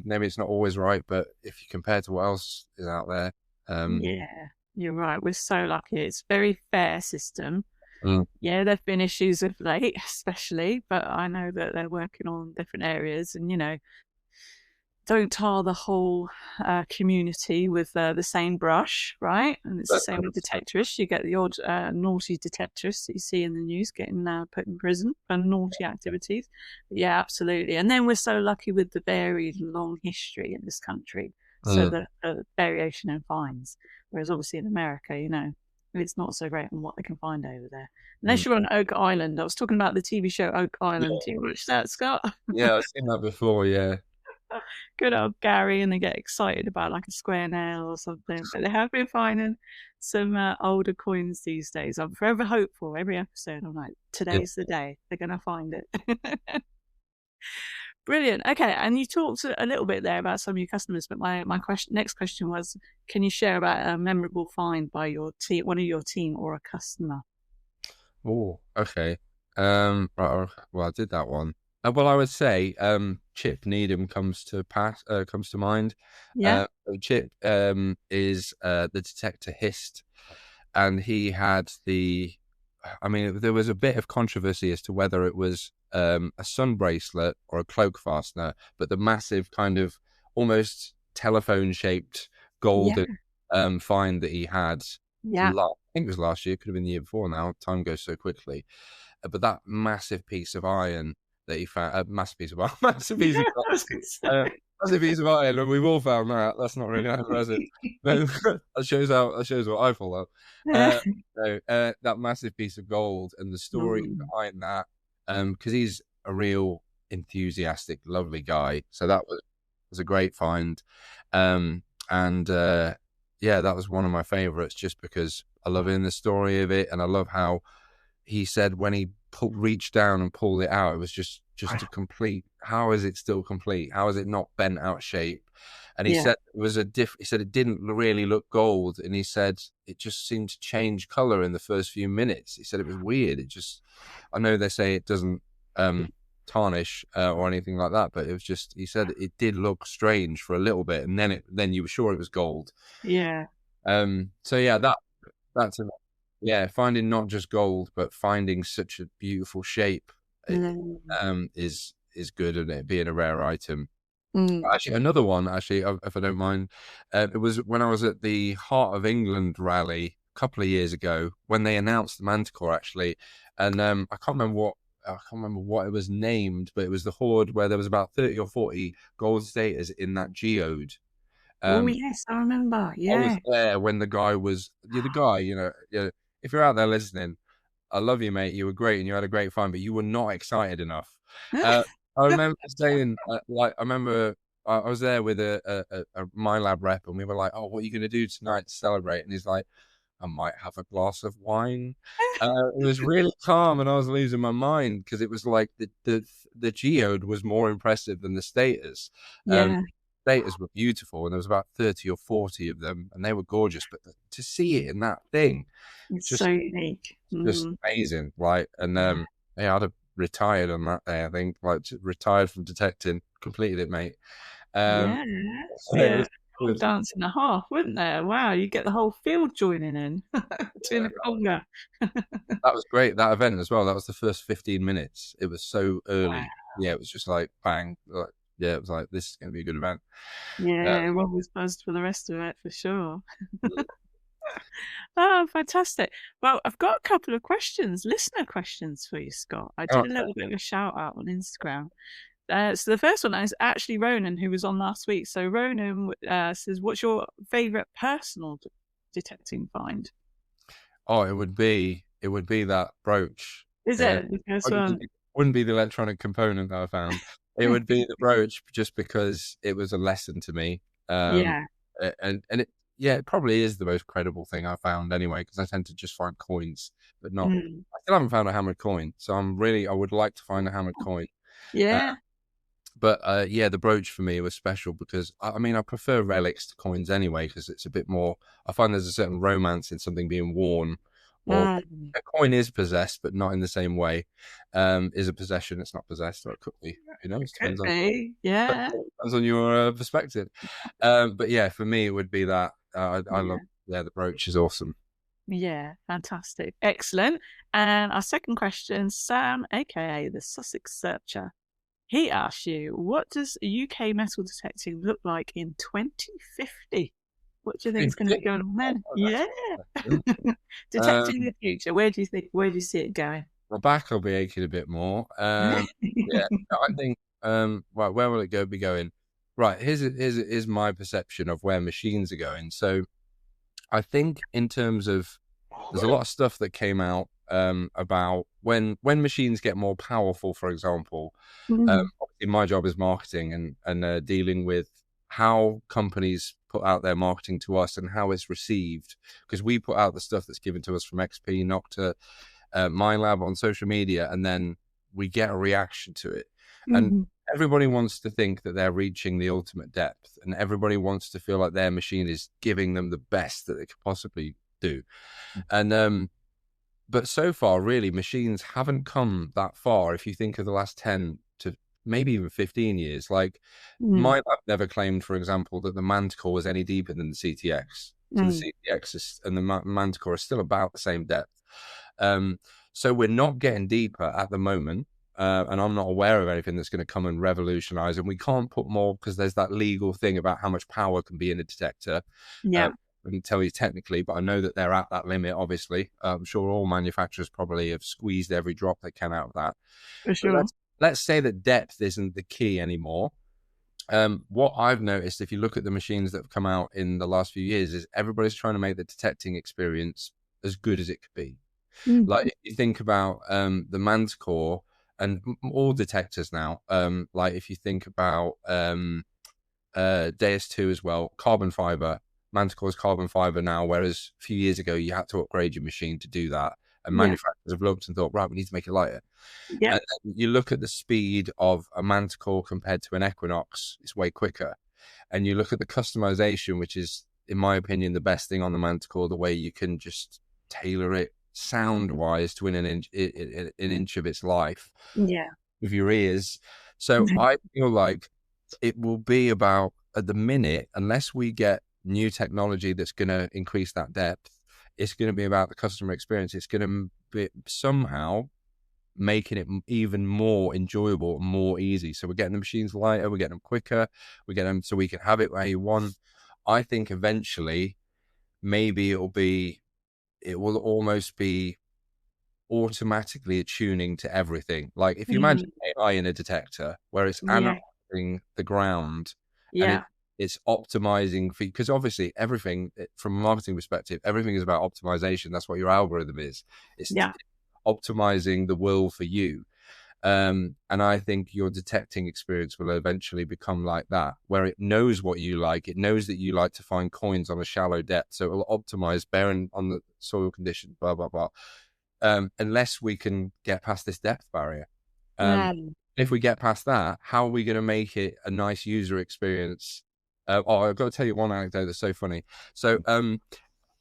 maybe it's not always right, but if you compare to what else is out there, yeah, you're right. We're so lucky. It's a very fair system. mm, Yeah, there've been issues of late, especially, but I know that they're working on different areas, and don't tar the whole community with the same brush, right? And it's the same with detectorists. You get the odd naughty detectorists that you see in the news getting put in prison for naughty activities. But yeah, absolutely. And then we're so lucky with the varied long history in this country, so the variation in fines. Whereas obviously in America, it's not so great on what they can find over there. Unless you're on Oak Island. I was talking about the TV show Oak Island. Do you watch that, Scott? yeah, I've seen that before. Yeah. Good old Gary, and they get excited about like a square nail or something. But they have been finding some older coins these days. I'm forever hopeful. Every episode, I'm like, today's the day. They're going to find it. Brilliant. Okay, and you talked a little bit there about some of your customers, but my next question was, can you share about a memorable find by one of your team or a customer? Oh, okay. Right, well, I did that one. Well, I would say Chip Needham comes to mind. Yeah. Chip is the detectorist, and he had I mean, there was a bit of controversy as to whether it was a sun bracelet or a cloak fastener, but the massive kind of almost telephone shaped golden find that he had, Yeah. I think it was last year, could have been the year before now, time goes so quickly. But that massive piece of iron that he found, massive piece of iron, massive piece of I was going to say. massive piece of iron, and we've all found that. That's not really that impressive. But that shows what I follow. That massive piece of gold and the story behind that, because he's a real enthusiastic, lovely guy. So that was a great find, and yeah, that was one of my favorites, just because I love in the story of it, and I love how he said when he reached down and pulled it out, it was just a complete. How is it still complete? How is it not bent out shape? And he said it was he said it didn't really look gold, and he said it just seemed to change color in the first few minutes. He said it was weird. I know they say it doesn't tarnish or anything like that, but it was just, he said it did look strange for a little bit, and then you were sure it was gold. Yeah. So yeah, that's finding not just gold, but finding such a beautiful shape is good, and it being a rare item. Actually, another one, if I don't mind, it was when I was at the Heart of England rally a couple of years ago, when they announced the Manticore, actually, and I can't remember what it was named, but it was the hoard where there was about 30 or 40 gold staters in that geode. Oh yes, I remember. I was Yeah. there when the guy was, the guy, if you're out there listening, I love you, mate. You were great and you had a great fun, but you were not excited enough. I remember saying, I was there with a Minelab rep, and we were like, "Oh, what are you going to do tonight to celebrate?" And he's like, "I might have a glass of wine." It was really calm, and I was losing my mind, because it was like the geode was more impressive than the status. Yeah. status were beautiful, and there was about 30 or 40 of them, and they were gorgeous. But to see it in that thing, It's so just unique. just amazing, right? And yeah, I'd have retired on that day. I think, like, retired from detecting, completed it, mate. Yeah, It yeah. was, it Whole was dance and a half, wouldn't there? Wow, you get the whole field joining in, doing a conga. that was great. That event as well. That was the first 15 minutes. It was so Wow. early. Yeah, it was just like bang. Like, yeah, it was like, this is going to be a good event. Yeah, Uh, everyone was buzzed for the rest of it for sure. Oh, fantastic. Well, I've got a couple of questions, listener questions for you, Scott. I oh, did a little bit of a shout out on Instagram. So the first one is actually Ronan, who was on last week. So Ronan says, "What's your favourite personal detecting find?" oh, it would be that brooch. Is Yeah, it the first one? wouldn't be the electronic component that I found. It would be the brooch, just because it was a lesson to me. Yeah. And it, yeah, it probably is the most credible thing I found anyway, because I tend to just find coins, but not. Mm. I still haven't found a hammered coin, so I would like to find a hammered coin. Uh, Yeah. but yeah, the brooch for me was special because I mean, I prefer relics to coins anyway, because it's a bit more. I find there's a certain romance in something being worn, or Mm. a coin is possessed, but not in the same way. Is a possession, it's not possessed, or it could be. Who knows? Could Depends on be. Yeah. your perspective. But yeah, for me, it would be that. I love. Yeah. Yeah, the brooch is awesome. Yeah. Fantastic. Excellent. And our second question, Sam, aka the Sussex Searcher. He asks you, what does UK metal detecting look like in 2050? What do you think is going to be going on then? Yeah. Detecting the future. Where do you see it going? My back will be aching a bit more. Yeah, I think. Right, where will it be going? Right, here's my perception of where machines are going. So I think, in terms of, there's a lot of stuff that came out about when machines get more powerful, for example. Mm. Obviously my job is marketing, and dealing with how companies put out their marketing to us and how it's received, because we put out the stuff that's given to us from XP, Nocta, MyLab on social media, and then we get a reaction to it. And Mhm. everybody wants to think that they're reaching the ultimate depth, and everybody wants to feel like their machine is giving them the best that it could possibly do. And but so far, really, machines haven't come that far. If you think of the last 10 to maybe even 15 years, like, Mm. MyLab never claimed, for example, that the Manticore was any deeper than the CTX. So the Mm. CTX and the Manticore are still about the same depth. So we're not getting deeper at the moment. And I'm not aware of anything that's going to come and revolutionize. And we can't put more, because there's that legal thing about how much power can be in a detector. Yeah, I can tell you technically, but I know that they're at that limit, obviously. I'm sure all manufacturers probably have squeezed every drop they can out of that. for But sure. let's say that depth isn't the key anymore. What I've noticed, if you look at the machines that have come out in the last few years, is everybody's trying to make the detecting experience as good as it could be. Mm. Like, if you think about the Manticore and all detectors now, like if you think about Deus 2 as well, carbon fiber. Manticore's carbon fiber now, whereas a few years ago you had to upgrade your machine to do that. And Yeah, manufacturers have looked and thought, right, we need to make it lighter. yeah, And then you look at the speed of a Manticore compared to an Equinox, it's way quicker. And you look at the customization, which is, in my opinion, the best thing on the Manticore, the way you can just tailor it sound wise to within an inch of its life yeah. with your ears. So I feel like it will be about, at the minute, unless we get new technology that's going to increase that depth, it's going to be about the customer experience. It's going to be somehow making it even more enjoyable and more easy. So we're getting the machines lighter, we're getting them quicker, we get them so we can have it where you want. I think eventually, maybe it will almost be automatically attuning to everything. Like, if you imagine Mm. AI in a detector where it's Yeah, analyzing the ground, and yeah, it's optimizing for, because obviously everything, from a marketing perspective, everything is about optimization. That's what your algorithm is. It's yeah. optimizing the world for you. And I think your detecting experience will eventually become like that, where it knows what you like. It knows that you like to find coins on a shallow depth, so it will optimize bearing on the soil conditions, blah blah blah. Unless we can get past this depth barrier. Mm. If we get past that, how are we going to make it a nice user experience I've got to tell you one anecdote that's so funny. So,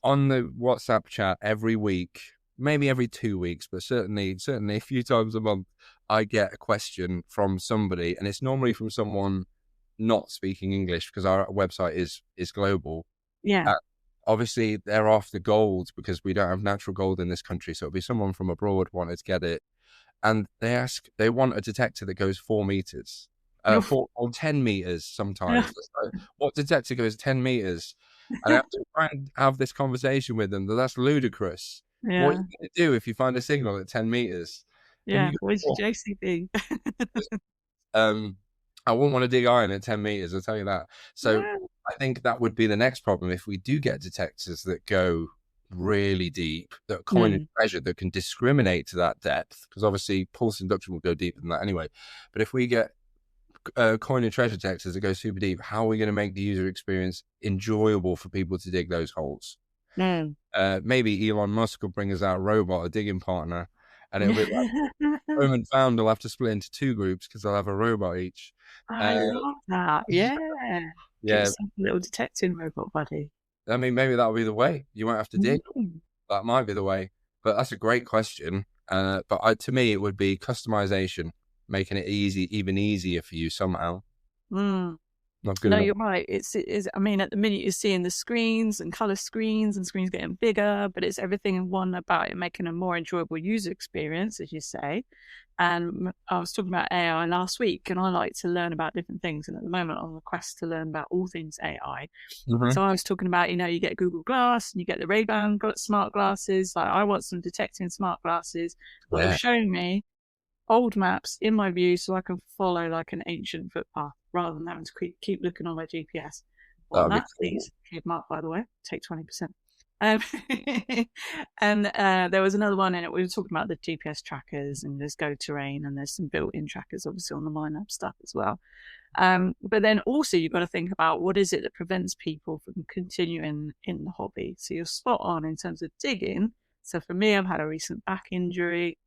on the WhatsApp chat every week, maybe every 2 weeks, but certainly a few times a month, I get a question from somebody, and it's normally from someone not speaking English because our website is global. Yeah. Uh, Obviously, they're after gold because we don't have natural gold in this country, so it'll be someone from abroad wanted to get it, and they want a detector that goes 4 meters, Oof. 4 or 10 meters Yeah. sometimes. It's like, what detector goes 10 meters? And I have to try and have this conversation with them. That's ludicrous. What are Yeah. you going to do if you find a signal at 10 meters? And Yeah. you Where's go, your JCB? um, I wouldn't want to dig iron at 10 meters, I'll tell you that. So I think that would be the next problem if we do get detectors that go really deep, that coin a Mm. treasure, that can discriminate to that depth, because obviously pulse induction will go deeper than that anyway. But if we get coin a treasure detectors that go super deep, how are we going to make the user experience enjoyable for people to dig those holes? Mm. Maybe Elon Musk will bring us out a robot, a digging partner, and it'll be like home and found will have to split into two groups because they'll have a robot each. I Uh, love that. Yeah. Get yeah, yourself a little detecting robot buddy. I mean, maybe that'll be the way. You won't have to dig. Mm. That might be the way. But that's a great question. To me, it would be customization, making it even easier for you somehow. Mm. Not good No, enough. you're right. I mean, at the minute you're seeing the screens and color screens and screens getting bigger, but it's everything in one about it making a more enjoyable user experience, as you say. And I was talking about AI last week, and I like to learn about different things. And at the moment, I'm on a quest to learn about all things AI. Mm-hmm. So I was talking about, you get Google Glass and you get the Ray-Ban smart glasses. Like, I want some detecting smart glasses that will Yeah, show me old maps in my view so I can follow like an ancient footpath rather than having to keep looking on my GPS. Want that'd be that? cool. Please, trademark, by the way, take 20%. Um, and there was another one in it. We were talking about the GPS trackers, and there's Go Terrain, and there's some built-in trackers, obviously, on the MineApp stuff as well. But then also you've got to think about what is it that prevents people from continuing in the hobby. So you're spot on in terms of digging. So for me, I've had a recent back injury.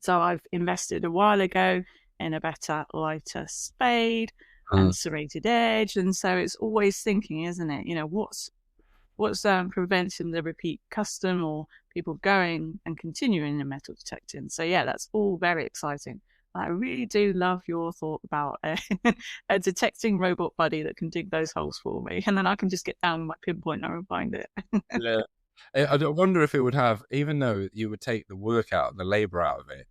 So I've invested a while ago in a better, lighter spade Mm. and serrated edge. And so it's always thinking, isn't it? What's preventing the repeat custom or people going and continuing in metal detecting. So yeah, that's all very exciting. I really do love your thought about a detecting robot buddy that can dig those holes for me, and then I can just get down with my pinpointer and find it. Yeah. I wonder if it would have, even though you would take the work out, the labor out of it,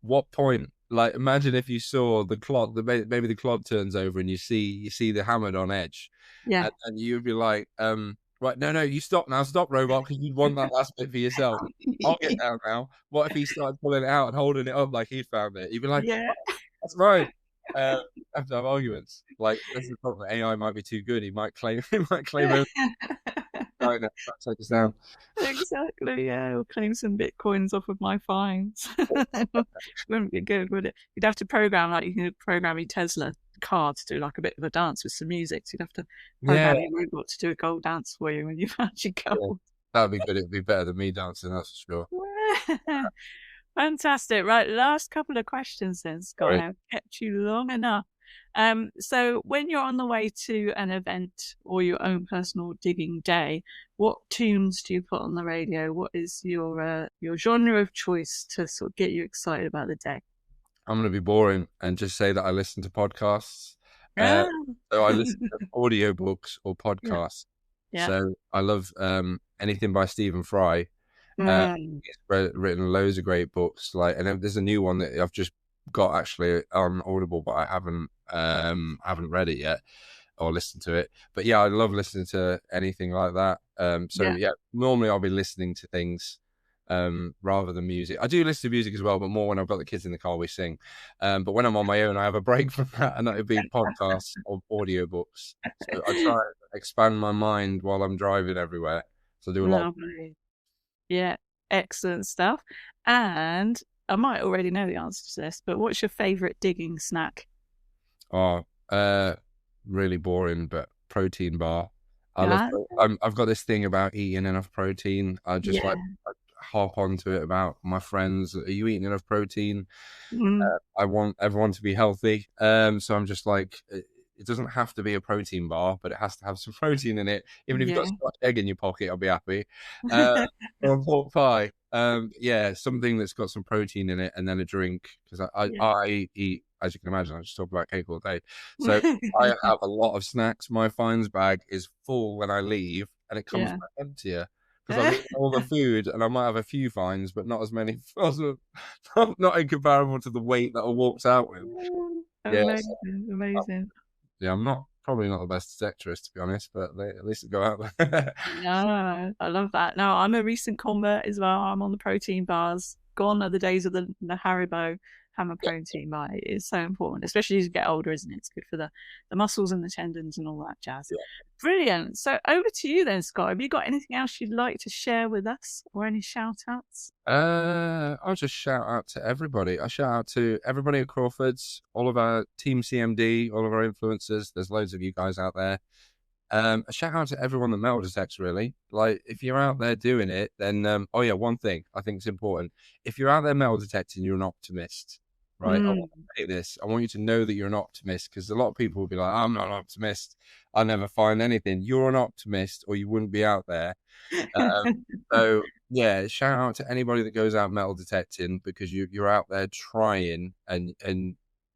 what point? Like, imagine if you saw the clod, maybe the clod turns over and you see the hammered on edge, Yeah. and you'd be like, right, no, you stop now, stop, robot, because you'd want that last bit for yourself. I'll get down now. What if he started pulling it out and holding it up like he'd found it? You'd be like, Yeah. that's right. Have to have arguments. Like, this is the problem. AI might be too good. He might claim over. Right, no, take us down. Exactly, yeah. Or claim some bitcoins off of my fines. Wouldn't be good, would it? You'd have to program, like you can program your Tesla car to do like a bit of a dance with some music. So you'd have to Yeah, program your robot to do a gold dance for you when you found your yeah. gold. That'd be good. It'd be better than me dancing, that's for Fantastic. Right, last couple of questions then, Scott. sure. I've kept you long enough. So when you're on the way to an event or your own personal digging day, what tunes do you put on the radio? What is your genre of choice to sort of get you excited about the day? I'm going to be boring and just say that I listen to podcasts. Uh, Ah, so I listen to audiobooks or yeah, podcasts. yeah. So I love anything by Stephen Fry. Mm, He's written loads of great books. Like, and then there's a new one that I've just got actually on Audible, but I haven't read it yet or listened to it. But yeah, I love listening to anything like that. So yeah. yeah, normally I'll be listening to things rather than music. I do listen to music as well, but more when I've got the kids in the car, we sing. But when I'm on my own, I have a break from that, and that would be podcasts or audiobooks. So I try to expand my mind while I'm driving everywhere. So I do a lot of Lovely. Yeah, excellent stuff. And I might already know the answer to this, but what's your favorite digging snack? oh, really boring, but protein bar. I love. Ah, I've got this thing about eating enough protein. I just yeah. like I hop onto it about my friends. Are you eating enough protein? Mm, I want everyone to be healthy. So I'm just like, it doesn't have to be a protein bar, but it has to have some protein in it. Even if you've got a Yeah. scotch egg in your pocket, I'll be happy. Or a pork pie. Yeah, something that's got some protein in it, and then a drink, because Yeah. I eat, as you can imagine, I just talk about cake all day. So I have a lot of snacks. My finds bag is full when I leave, and it comes Yeah. back emptier because I've eaten all the food, and I might have a few finds, but not as many. Not in comparable to the weight that I walked out with. Yeah, so, Amazing, amazing. yeah, I'm probably not the best detectorist, to be honest, but at least I go out there. No, I love that. No, I'm a recent convert as well. I'm on the protein bars. Gone are the days of the Haribo hammer protein bar. It is so important, especially as you get older, isn't it? It's good for the muscles and the tendons and all that jazz. Yeah. Brilliant. So over to you then, Scott. Have you got anything else you'd like to share with us or any shout outs? I'll just shout out to everybody. I shout out to everybody at Crawfords, all of our team CMD, all of our influencers. There's loads of you guys out there. A shout out to everyone that metal detects, really. Like, if you're out there doing it, then oh yeah, one thing I think is important. If you're out there metal detecting, you're an optimist, right? I want to say this. I want you to know that you're an optimist, because a lot of people will be like, I'm not an optimist. I never find anything. You're an optimist, or you wouldn't be out there. So yeah, shout out to anybody that goes out metal detecting, because you're out there trying, and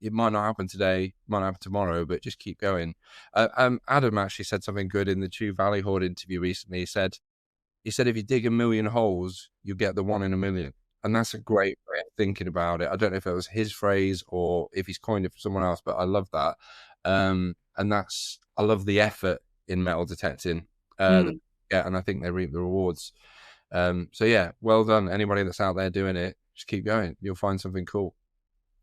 it might not happen today, might not happen tomorrow, but just keep going. Adam actually said something good in the True Valley Horde interview recently. He said if you dig a million holes, you get the one in a million. And that's a great way of thinking about it. I don't know if it was his phrase or if he's coined it for someone else, but I love that. And I love the effort in metal detecting. And I think they reap the rewards. So yeah, well done. Anybody that's out there doing it, just keep going. You'll find something cool.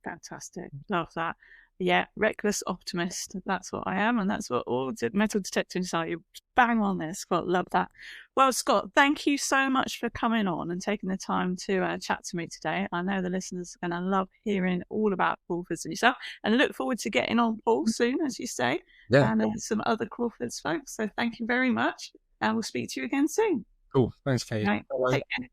Fantastic. Love that. Yeah, reckless optimist. That's what I am, and that's what all metal detectors are. You bang on there, Scott. Love that. Well, Scott, thank you so much for coming on and taking the time to chat to me today. I know the listeners are going to love hearing all about Crawfords and yourself, and look forward to getting on Paul soon, as you say, Yeah. and some other Crawfords folks. So thank you very much, and we'll speak to you again soon. Cool. Thanks, Kate. Right. Bye-bye. Take care.